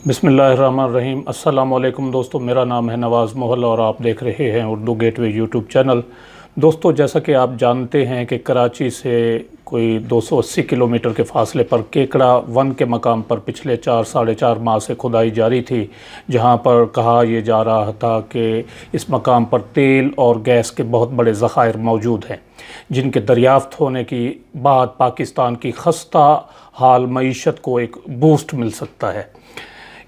बिस्मिल्लाहिर्रहमानिर्रहीम। अस्सलाम वालेकुम दोस्तों, मेरा नाम है नवाज़ मोहल और आप देख रहे हैं उर्दू गेटवे यूट्यूब चैनल। दोस्तों, जैसा कि आप जानते हैं कि कराची से कोई 280 किलोमीटर के फासले पर केकड़ा वन के मकाम पर पिछले 4 साढ़े 4 माह से खुदाई जारी थी, जहां पर कहा यह जा रहा था कि इस मकाम पर तेल और गैस के बहुत बड़े ज़खायर मौजूद हैं, जिनके दरियाफ़्त होने की बाद पाकिस्तान की खस्ता हाल मईशत को एक बूस्ट मिल सकता है।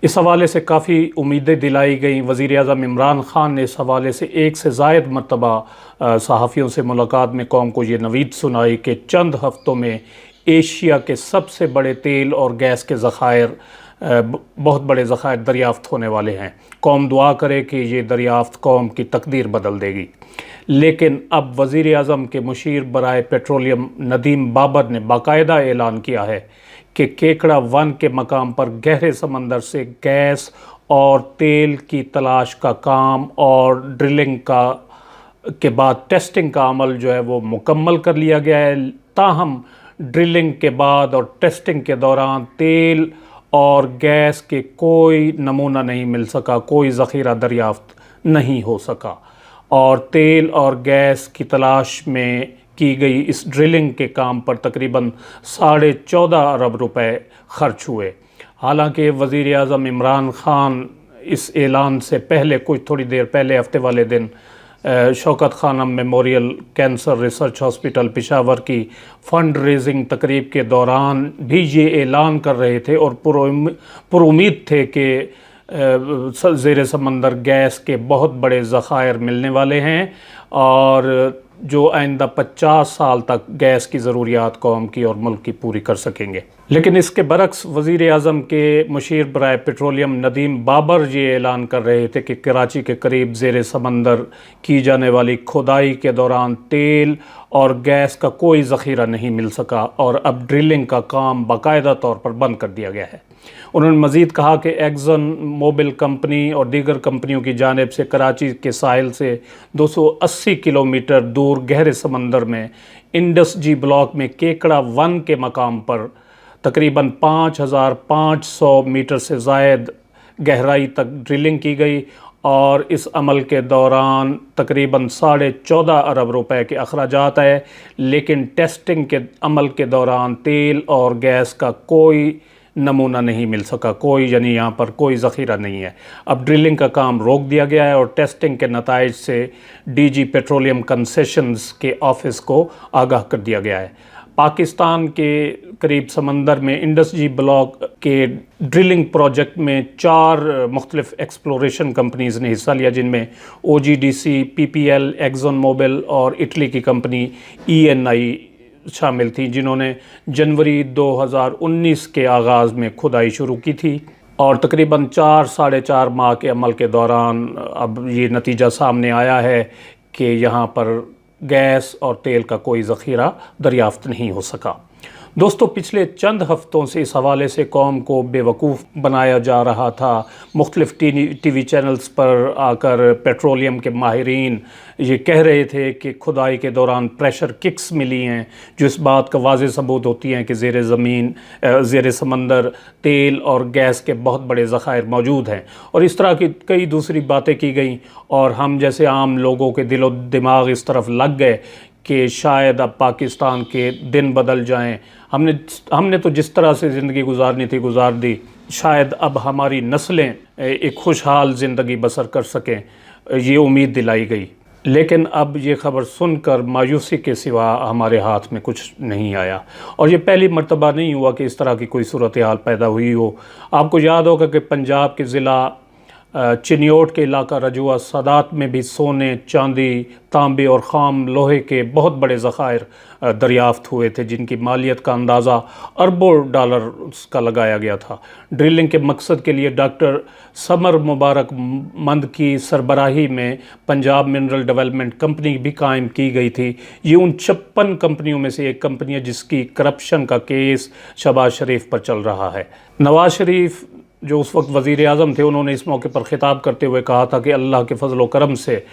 इस हवाले से काफ़ी उम्मीदें दिलाई गई। वज़ीर-ए-आज़म इमरान ख़ान ने इस हवाले से एक से ज़ायद मरतबा सहाफ़ियों से मुलाकात में कौम को ये नवीद सुनाई कि चंद हफ़्तों में एशिया के सबसे बड़े तेल और गैस के ज़खायर बहुत बड़े ज़खायर दरियाफ़्त होने वाले हैं। कौम दुआ करे कि ये दरियाफ़्त कौम की तकदीर बदल देगी। लेकिन अब वज़ीर-ए-आज़म के मुशीर बराए पेट्रोलियम नदीम बाबर ने बाकायदा ऐलान किया है कि केकड़ा वन के मकाम पर गहरे समंदर से गैस और तेल की तलाश का काम और ड्रिलिंग के बाद टेस्टिंग का अमल जो है वो मुकम्मल कर लिया गया है। ताहम ड्रिलिंग के बाद और टेस्टिंग के दौरान तेल और गैस के कोई नमूना नहीं मिल सका, कोई ज़ख़ीरा दरियाफ़्त नहीं हो सका और तेल और गैस की तलाश में की गई इस ड्रिलिंग के काम पर तकरीबन 14.5 अरब रुपए खर्च हुए। हालांकि वज़ीर-ए-आज़म इमरान ख़ान इस ऐलान से पहले कुछ थोड़ी देर पहले हफ्ते वाले दिन Shaukat Khanum memorial cancer research hospital Peshawar की फ़ंड रेजिंग तकरीब के दौरान भी ये ऐलान कर रहे थे और पुरुमीद थे कि ज़ेर समंदर गैस के बहुत बड़े ज़खायर मिलने वाले हैं और जो आइंदा 50 साल तक गैस की ज़रूरियात कौम की और मुल्क की पूरी कर सकेंगे। लेकिन इसके बरक्स वज़ीर-ए-आज़म के मुशीर बराए पेट्रोलियम नदीम बाबर ये ऐलान कर रहे थे कि कराची के करीब ज़ेर समंदर की जाने वाली खुदाई के दौरान तेल और गैस का कोई ज़ख़ीरा नहीं मिल सका और अब ड्रिलिंग का काम बाकायदा तौर पर बंद कर दिया गया है। उन्होंने मज़ीद कहा कि एक्सन मोबिल कंपनी और दीगर कंपनियों की जानिब से कराची के साहिल से 280 किलोमीटर दूर गहरे समंदर में इंडस जी ब्लॉक में केकड़ा वन के मकाम पर तकरीबन 5,500 मीटर से ज़ायद गहराई तक ड्रिलिंग की गई और इस अमल के दौरान तकरीबन 14.5 अरब रुपए के अखराजात आए। लेकिन टेस्टिंग के अमल के दौरान तेल और गैस का कोई नमूना नहीं मिल सका, कोई यानी यहाँ पर कोई ज़ख़ीरा नहीं है। अब ड्रिलिंग का काम रोक दिया गया है और टेस्टिंग के नताइज से डीजी पेट्रोलियम कंसेशंस के ऑफिस को आगाह कर दिया गया है। पाकिस्तान के करीब समंदर में इंडस जी ब्लॉक के ड्रिलिंग प्रोजेक्ट में 4 मुख्तलिफ एक्सप्लोरेशन कंपनीज़ ने हिस्सा लिया, जिनमें OGDC, PPL, एक्सन मोबिल और इटली की कंपनी ENI शामिल थी, जिन्होंने जनवरी 2019 के आगाज़ में खुदाई शुरू की थी और तकरीबन 4 साढ़े 4 माह के अमल के दौरान अब ये नतीजा सामने आया है कि यहाँ पर गैस और तेल का कोई ज़ख़ीरा दरियाफ़्त नहीं हो सका। दोस्तों, पिछले चंद हफ़्तों से इस हवाले से कौम को बेवकूफ़ बनाया जा रहा था। मुख्तलिफ़ TV चैनल्स पर आकर पेट्रोलियम के माहिरीन ये कह रहे थे कि खुदाई के दौरान प्रेशर किक्स मिली हैं, जो इस बात का वाज़ेह सबूत होती हैं कि ज़ेर समंदर तेल और गैस के बहुत बड़े ज़खायर मौजूद हैं। और इस तरह की कई दूसरी बातें की गई और हम जैसे आम लोगों के दिलो दिमाग इस तरफ लग गए कि शायद अब पाकिस्तान के दिन बदल जाएं। हमने तो जिस तरह से ज़िंदगी गुजारनी थी गुजार दी, शायद अब हमारी नस्लें एक खुशहाल ज़िंदगी बसर कर सकें, ये उम्मीद दिलाई गई। लेकिन अब ये ख़बर सुनकर मायूसी के सिवा हमारे हाथ में कुछ नहीं आया और ये पहली मर्तबा नहीं हुआ कि इस तरह की कोई सूरत हाल पैदा हुई हो। आपको याद होगा कि पंजाब के ज़िला चिन्योट के इलाका रजुआ सादात में भी सोने, चांदी, तांबे और ख़ाम लोहे के बहुत बड़े ज़खायर दरियाफ़्त हुए थे, जिनकी मालियत का अंदाज़ा अरबों डॉलर का लगाया गया था। ड्रिलिंग के मकसद के लिए डॉक्टर समर मुबारक मंद की सरबराही में पंजाब मिनरल डेवलपमेंट कंपनी भी कायम की गई थी। ये उन 56 कंपनियों में से एक कंपनी है जिसकी करप्शन का केस शहबाज शरीफ पर चल रहा है। नवाज़ शरीफ जो उस वक्त वज़ीर-ए-आज़म थे, उन्होंने इस मौके पर ख़िताब करते हुए कहा था कि अल्लाह के फजल व करम से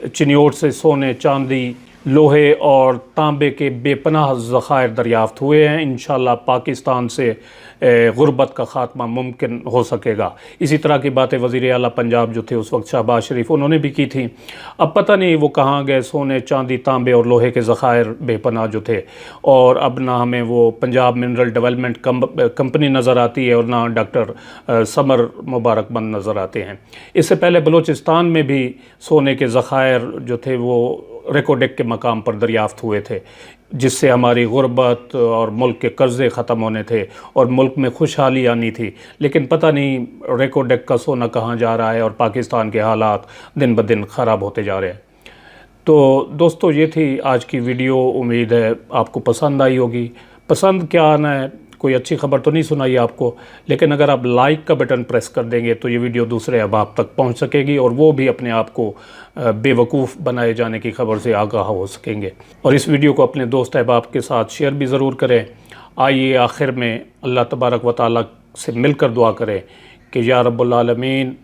चिन्योट से सोने, चांदी लोहे और तांबे के बेपनाह ज़खायर दरियाफ़्त हुए हैं। इंशाअल्लाह पाकिस्तान से गुर्बत का ख़ात्मा मुमकिन हो सकेगा। इसी तरह की बातें वज़ीर आला पंजाब जो थे उस वक्त शहबाज शरीफ, उन्होंने भी की थी। अब पता नहीं वो कहाँ गए, सोने चांदी तांबे और लोहे के ज़खायर बेपनाह जो थे। और अब ना हमें वो पंजाब मिनरल डेवलपमेंट कंपनी नज़र आती है और ना डॉक्टर समर मुबारकबंद नज़र आते हैं। इससे पहले बलूचिस्तान में भी सोने के ज़खायर जो थे वो रेकोडेक के मकाम पर दरियाफ़्त हुए थे, जिससे हमारी गुर्बत और मुल्क के कर्ज़े ख़त्म होने थे और मुल्क में खुशहाली आनी थी। लेकिन पता नहीं रेकोडेक का सोना कहाँ जा रहा है और पाकिस्तान के हालात दिन ब दिन ख़राब होते जा रहे हैं। तो दोस्तों, ये थी आज की वीडियो। उम्मीद है आपको पसंद आई होगी। पसंद क्या आना है, कोई अच्छी खबर तो नहीं सुनाई आपको, लेकिन अगर आप लाइक का बटन प्रेस कर देंगे तो ये वीडियो दूसरे अहबाब तक पहुंच सकेगी और वो भी अपने आप को बेवकूफ़ बनाए जाने की खबर से आगाह हो सकेंगे। और इस वीडियो को अपने दोस्त अहबाब के साथ शेयर भी ज़रूर करें। आइए आखिर में अल्लाह तबारक व तआला से मिलकर दुआ करें कि या रब्बुल आलमीन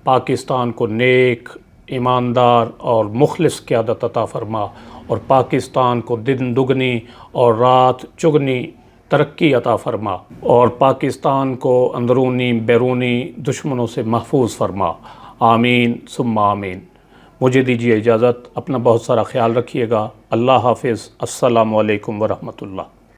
पाकिस्तान को नेक, ईमानदार और मुखलिस क़यादत अता फ़रमा और पाकिस्तान को दिन दुगनी और रात चुगनी तरक्की अता फ़रमा और पाकिस्तान को अंदरूनी बैरूनी दुश्मनों से महफूज फ़रमा। आमीन सुम्मा आमीन। मुझे दीजिए इजाज़त। अपना बहुत सारा ख्याल रखिएगा। अल्लाह हाफ़िज़। अस्सलामु अलैकुम व रहमतुल्लाह।